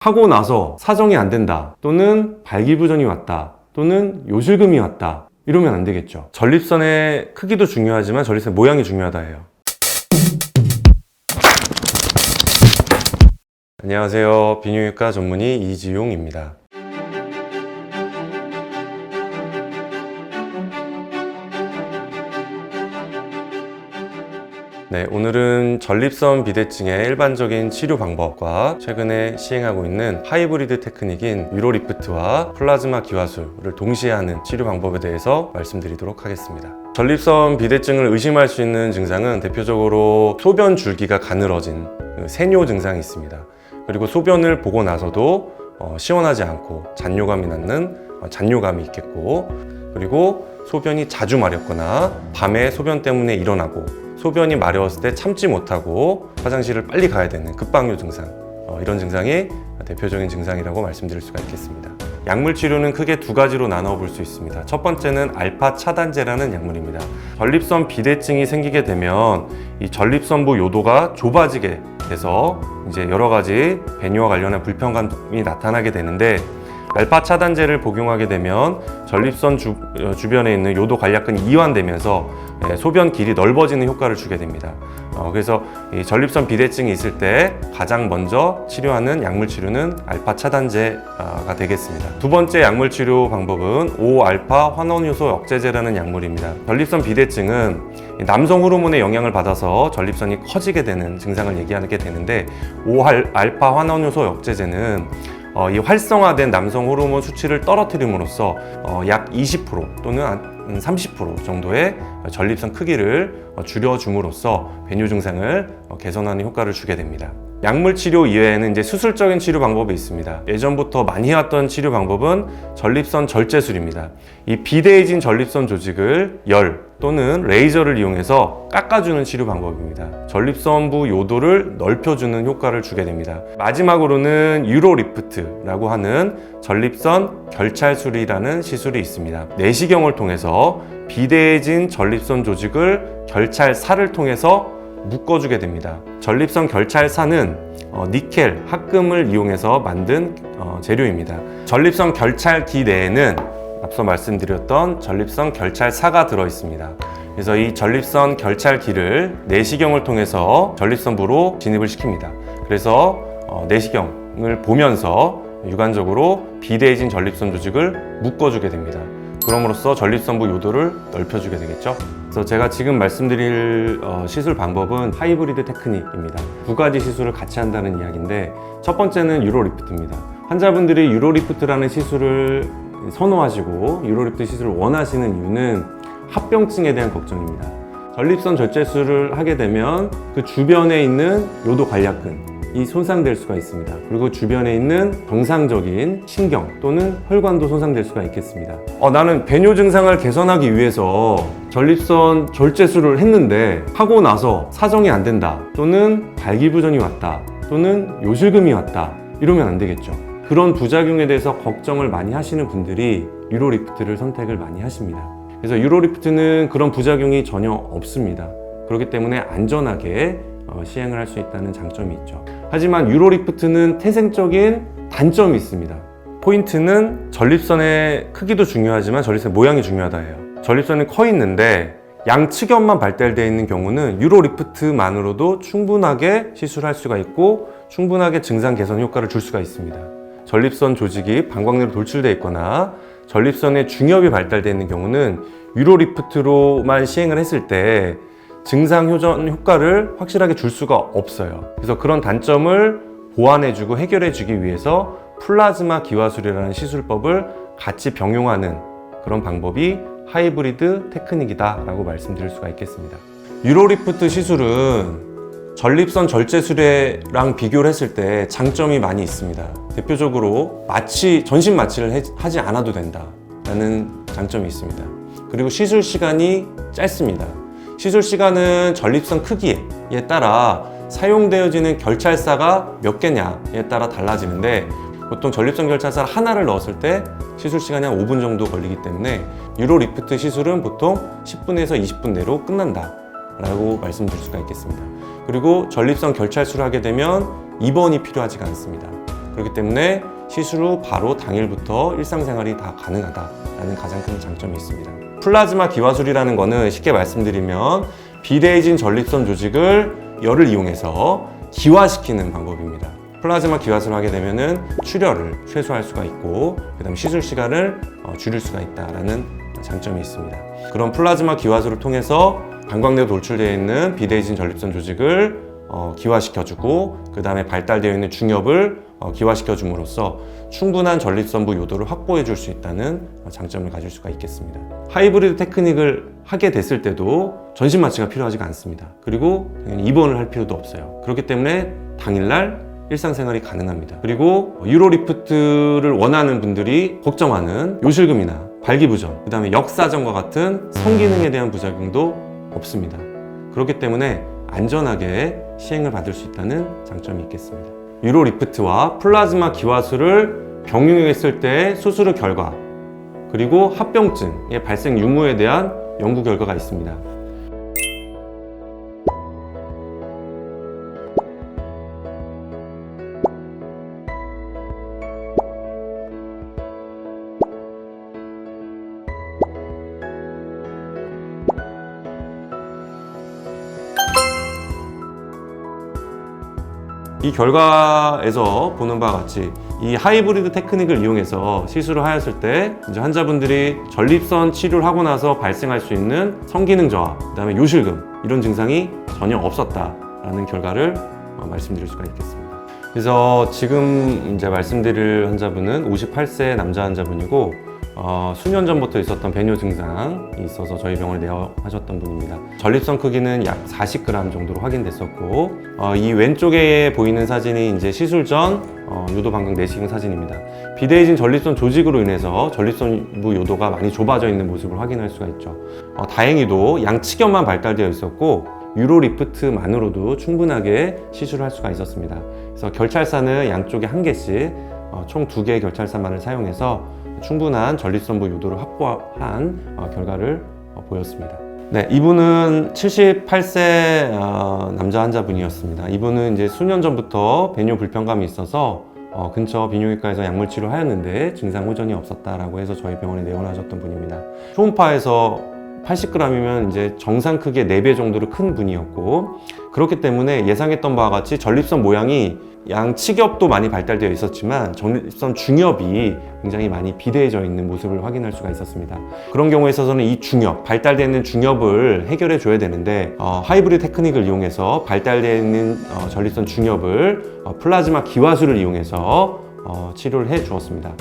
하고 나서 사정이 안 된다, 또는 발기부전이 왔다, 또는 요실금이 왔다, 이러면 안 되겠죠. 전립선의 크기도 중요하지만 전립선 모양이 중요하다 해요. 안녕하세요. 비뇨기과 전문의 이지용입니다. 네, 오늘은 전립선 비대증의 일반적인 치료 방법과 최근에 시행하고 있는 하이브리드 테크닉인 유로리프트와 플라즈마 기화술을 동시에 하는 치료 방법에 대해서 말씀드리도록 하겠습니다. 전립선 비대증을 의심할 수 있는 증상은 대표적으로 소변 줄기가 가늘어진 세뇨 증상이 있습니다. 그리고 소변을 보고 나서도 시원하지 않고 잔뇨감이 나는 잔뇨감이 있겠고, 그리고 소변이 자주 마렵거나 밤에 소변 때문에 일어나고 소변이 마려웠을 때 참지 못하고 화장실을 빨리 가야 되는 급박요 증상, 이런 증상이 대표적인 증상이라고 말씀드릴 수가 있겠습니다. 약물 치료는 크게 두 가지로 나눠 볼 수 있습니다. 첫 번째는 알파 차단제라는 약물입니다. 전립선 비대증이 생기게 되면 이 전립선부 요도가 좁아지게 돼서 이제 여러 가지 배뇨와 관련한 불편감이 나타나게 되는데, 알파 차단제를 복용하게 되면 전립선 주변에 있는 요도 관략근이 이완되면서 소변 길이 넓어지는 효과를 주게 됩니다. 그래서 이 전립선 비대증이 있을 때 가장 먼저 치료하는 약물 치료는 알파 차단제가 되겠습니다. 두 번째 약물 치료 방법은 5알파 환원효소 억제제라는 약물입니다. 전립선 비대증은 남성 호르몬의 영향을 받아서 전립선이 커지게 되는 증상을 얘기하게 되는데, 5알파 환원효소 억제제는 이 활성화된 남성 호르몬 수치를 떨어뜨림으로써 약 20% 또는 한 30% 정도의 전립선 크기를 줄여줌으로써 배뇨 증상을 개선하는 효과를 주게 됩니다. 약물 치료 이외에는 이제 수술적인 치료 방법이 있습니다. 예전부터 많이 해왔던 치료 방법은 전립선 절제술입니다. 이 비대해진 전립선 조직을 열 또는 레이저를 이용해서 깎아주는 치료 방법입니다. 전립선부 요도를 넓혀주는 효과를 주게 됩니다. 마지막으로는 유로리프트라고 하는 전립선 결찰술이라는 시술이 있습니다. 내시경을 통해서 비대해진 전립선 조직을 결찰살을 통해서 묶어주게 됩니다. 전립선 결찰사는 니켈, 합금을 이용해서 만든 재료입니다. 전립선 결찰기 내에는 앞서 말씀드렸던 전립선 결찰사가 들어있습니다. 그래서 이 전립선 결찰기를 내시경을 통해서 전립선부로 진입을 시킵니다. 그래서 내시경을 보면서 유관적으로 비대해진 전립선 조직을 묶어주게 됩니다. 그럼으로써 전립선부 요도를 넓혀주게 되겠죠. 그래서 제가 지금 말씀드릴 시술 방법은 하이브리드 테크닉입니다. 두 가지 시술을 같이 한다는 이야기인데, 첫 번째는 유로리프트입니다. 환자분들이 유로리프트라는 시술을 선호하시고 유로리프트 시술을 원하시는 이유는 합병증에 대한 걱정입니다. 전립선 절제술을 하게 되면 그 주변에 있는 요도 관략근이 손상될 수가 있습니다. 그리고 주변에 있는 정상적인 신경 또는 혈관도 손상될 수가 있겠습니다. 나는 배뇨 증상을 개선하기 위해서 전립선 절제술을 했는데 하고 나서 사정이 안 된다, 또는 발기부전이 왔다, 또는 요실금이 왔다, 이러면 안 되겠죠. 그런 부작용에 대해서 걱정을 많이 하시는 분들이 유로리프트를 선택을 많이 하십니다. 그래서 유로리프트는 그런 부작용이 전혀 없습니다. 그렇기 때문에 안전하게 시행을 할 수 있다는 장점이 있죠. 하지만 유로리프트는 태생적인 단점이 있습니다. 포인트는 전립선의 크기도 중요하지만 전립선 모양이 중요하다 해요. 전립선이 커 있는데 양측연만 발달되어 있는 경우는 유로리프트만으로도 충분하게 시술할 수가 있고 충분하게 증상 개선 효과를 줄 수가 있습니다. 전립선 조직이 방광내로 돌출되어 있거나 전립선의 중엽이 발달되어 있는 경우는 유로리프트로만 시행을 했을 때 증상 효전 효과를 확실하게 줄 수가 없어요. 그래서 그런 단점을 보완해주고 해결해주기 위해서 플라즈마 기화술이라는 시술법을 같이 병용하는 그런 방법이 하이브리드 테크닉이다 라고 말씀드릴 수가 있겠습니다. 유로리프트 시술은 전립선 절제술이랑 비교를 했을 때 장점이 많이 있습니다. 대표적으로 전신 마취를 하지 않아도 된다라는 장점이 있습니다. 그리고 시술 시간이 짧습니다. 시술 시간은 전립선 크기에 따라 사용되어지는 결찰사가 몇 개냐에 따라 달라지는데, 보통 전립선 결찰사 하나를 넣었을 때 시술 시간이 한 5분 정도 걸리기 때문에 유로리프트 시술은 보통 10분에서 20분 내로 끝난다 라고 말씀드릴 수가 있겠습니다. 그리고 전립선 결찰술을 하게 되면 입원이 필요하지가 않습니다. 그렇기 때문에 시술 후 바로 당일부터 일상생활이 다 가능하다라는 가장 큰 장점이 있습니다. 플라즈마 기화술이라는 거는 쉽게 말씀드리면 비대해진 전립선 조직을 열을 이용해서 기화시키는 방법입니다. 플라즈마 기화술을 하게 되면은 출혈을 최소화할 수가 있고 그다음 시술 시간을 줄일 수가 있다라는 장점이 있습니다. 그런 플라즈마 기화술을 통해서 방광내로 돌출되어 있는 비대해진 전립선 조직을 기화시켜주고 그 다음에 발달되어 있는 중엽을 기화시켜줌으로써 충분한 전립선부 요도를 확보해 줄 수 있다는 장점을 가질 수가 있겠습니다. 하이브리드 테크닉을 하게 됐을 때도 전신 마취가 필요하지가 않습니다. 그리고 당연히 입원을 할 필요도 없어요. 그렇기 때문에 당일날 일상생활이 가능합니다. 그리고 유로리프트를 원하는 분들이 걱정하는 요실금이나 발기부전, 그 다음에 역사전과 같은 성기능에 대한 부작용도 없습니다. 그렇기 때문에 안전하게 시행을 받을 수 있다는 장점이 있겠습니다. 유로리프트와 플라즈마 기화술을 병행했을 때의 수술 후 결과 그리고 합병증의 발생 유무에 대한 연구 결과가 있습니다. 이 결과에서 보는 바와 같이 이 하이브리드 테크닉을 이용해서 시술을 하였을 때 이제 환자분들이 전립선 치료를 하고 나서 발생할 수 있는 성기능 저하, 그다음에 요실금 이런 증상이 전혀 없었다라는 결과를 말씀드릴 수가 있겠습니다. 그래서 지금 이제 말씀드릴 환자분은 58세 남자 환자분이고 수년 전부터 있었던 배뇨 증상이 있어서 저희 병원에 내원하셨던 분입니다. 전립선 크기는 약 40g 정도로 확인됐었고 이 왼쪽에 보이는 사진이 이제 시술 전 요도 방광 내시경 사진입니다. 비대해진 전립선 조직으로 인해서 전립선부 요도가 많이 좁아져 있는 모습을 확인할 수가 있죠. 다행히도 양측엽만 발달되어 있었고 유로리프트만으로도 충분하게 시술을 할 수가 있었습니다. 그래서 결찰사는 양쪽에 한 개씩 총 2개의 결찰사만을 사용해서 충분한 전립선부 요도를 확보한 결과를 보였습니다. 네, 이분은 78세 남자 환자분이었습니다. 이분은 이제 수년 전부터 배뇨 불편감이 있어서 근처 비뇨기과에서 약물 치료하였는데 증상 호전이 없었다라고 해서 저희 병원에 내원하셨던 분입니다. 초음파에서 80g이면 이제 정상 크기의 4배 정도로 큰 분이었고 그렇기 때문에 예상했던 바와 같이 전립선 모양이 양측엽도 많이 발달되어 있었지만 전립선 중엽이 굉장히 많이 비대해져 있는 모습을 확인할 수가 있었습니다. 그런 경우에 있어서는 이 중엽, 발달되어 있는 중엽을 해결해 줘야 되는데 하이브리드 테크닉을 이용해서 발달되어 있는 전립선 중엽을 플라즈마 기화술을 이용해서 치료를 해 주었습니다.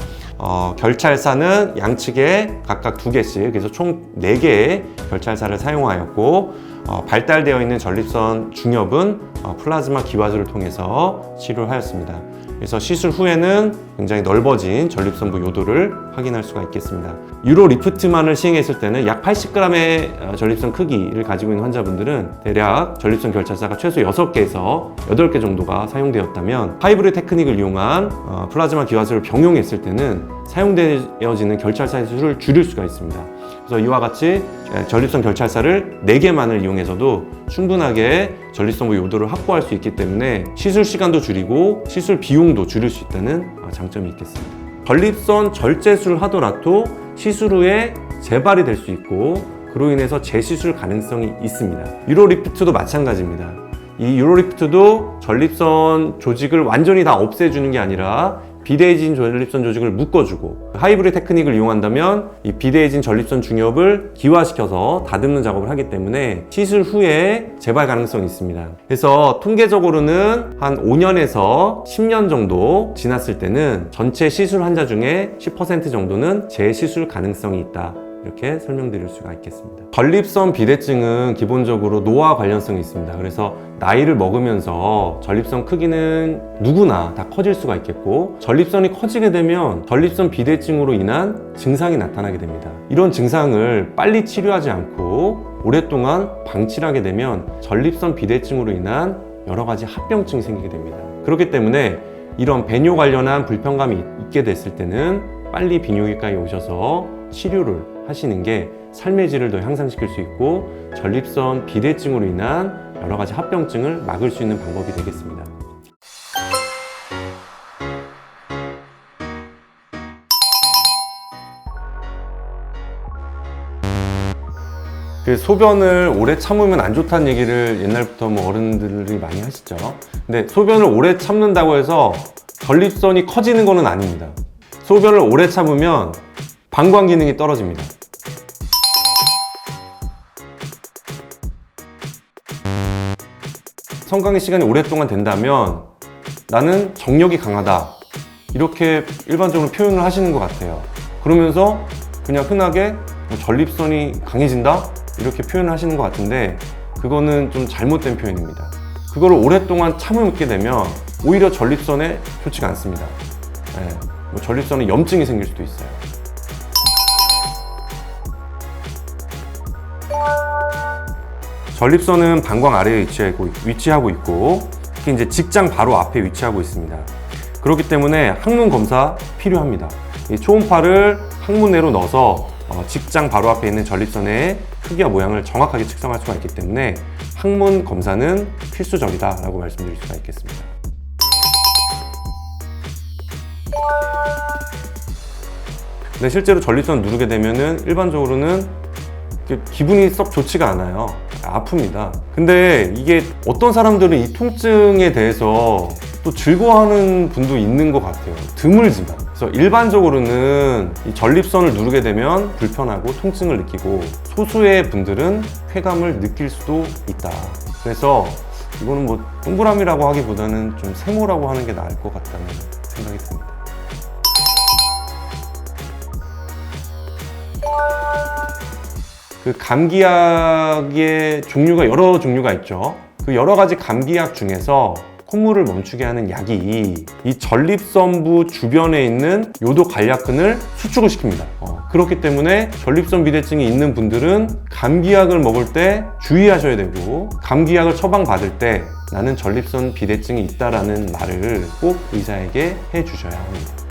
결찰사는 양측에 각각 2개씩 그래서 총 4개의 결찰사를 사용하였고 발달되어 있는 전립선 중엽은 플라즈마 기화술을 통해서 치료를 하였습니다. 그래서 시술 후에는 굉장히 넓어진 전립선부 요도를 확인할 수가 있겠습니다. 유로리프트만을 시행했을 때는 약 80g의 전립선 크기를 가지고 있는 환자분들은 대략 전립선 결찰사가 최소 6개에서 8개 정도가 사용되었다면 하이브리드 테크닉을 이용한 플라즈마 기화술을 병용했을 때는 사용되어지는 결찰사의 수를 줄일 수가 있습니다. 그래서 이와 같이 전립선 결찰사를 4개만을 이용해서도 충분하게 전립선부 요도를 확보할 수 있기 때문에 시술 시간도 줄이고 시술 비용도 줄일 수 있다는 장점이 있겠습니다. 전립선 절제술을 하더라도 시술 후에 재발이 될 수 있고 그로 인해서 재시술 가능성이 있습니다. 유로리프트도 마찬가지입니다. 이 유로리프트도 전립선 조직을 완전히 다 없애주는 게 아니라 비대해진 전립선 조직을 묶어주고 하이브리드 테크닉을 이용한다면 이 비대해진 전립선 중엽을 기화시켜서 다듬는 작업을 하기 때문에 시술 후에 재발 가능성이 있습니다. 그래서 통계적으로는 한 5년에서 10년 정도 지났을 때는 전체 시술 환자 중에 10% 정도는 재시술 가능성이 있다. 이렇게 설명드릴 수가 있겠습니다. 전립선 비대증은 기본적으로 노화 관련성이 있습니다. 그래서 나이를 먹으면서 전립선 크기는 누구나 다 커질 수가 있겠고 전립선이 커지게 되면 전립선 비대증으로 인한 증상이 나타나게 됩니다. 이런 증상을 빨리 치료하지 않고 오랫동안 방치를 하게 되면 전립선 비대증으로 인한 여러 가지 합병증이 생기게 됩니다. 그렇기 때문에 이런 배뇨 관련한 불편감이 있게 됐을 때는 빨리 비뇨기과에 오셔서 치료를 하시는 게 삶의 질을 더 향상시킬 수 있고 전립선 비대증으로 인한 여러 가지 합병증을 막을 수 있는 방법이 되겠습니다. 그 소변을 오래 참으면 안 좋다는 얘기를 옛날부터 뭐 어른들이 많이 하시죠. 근데 소변을 오래 참는다고 해서 전립선이 커지는 거는 아닙니다. 소변을 오래 참으면 방광 기능이 떨어집니다. 성관계 시간이 오랫동안 된다면 나는 정력이 강하다, 이렇게 일반적으로 표현을 하시는 것 같아요. 그러면서 그냥 흔하게 전립선이 강해진다, 이렇게 표현을 하시는 것 같은데 그거는 좀 잘못된 표현입니다. 그거를 오랫동안 참게 되면 오히려 전립선에 좋지가 않습니다. 네, 뭐 전립선에 염증이 생길 수도 있어요. 전립선은 방광 아래에 위치하고 있고 특히 이제 직장 바로 앞에 위치하고 있습니다. 그렇기 때문에 항문 검사 필요합니다. 이 초음파를 항문 내로 넣어서 직장 바로 앞에 있는 전립선의 크기와 모양을 정확하게 측정할 수가 있기 때문에 항문 검사는 필수적이다 라고 말씀드릴 수가 있겠습니다. 근데 실제로 전립선 누르게 되면은 일반적으로는 기분이 썩 좋지가 않아요. 아픕니다. 근데 이게 어떤 사람들은 이 통증에 대해서 또 즐거워하는 분도 있는 것 같아요. 드물지만. 그래서 일반적으로는 이 전립선을 누르게 되면 불편하고 통증을 느끼고 소수의 분들은 쾌감을 느낄 수도 있다. 그래서 이거는 뭐 동그라미라고 하기보다는 좀 세모라고 하는 게 나을 것 같다는 생각이 듭니다. 그 감기약의 종류가 여러 종류가 있죠. 그 여러 가지 감기약 중에서 콧물을 멈추게 하는 약이 이 전립선부 주변에 있는 요도 관략근을 수축을 시킵니다. 그렇기 때문에 전립선 비대증이 있는 분들은 감기약을 먹을 때 주의하셔야 되고, 감기약을 처방받을 때 나는 전립선 비대증이 있다라는 말을 꼭 의사에게 해주셔야 합니다.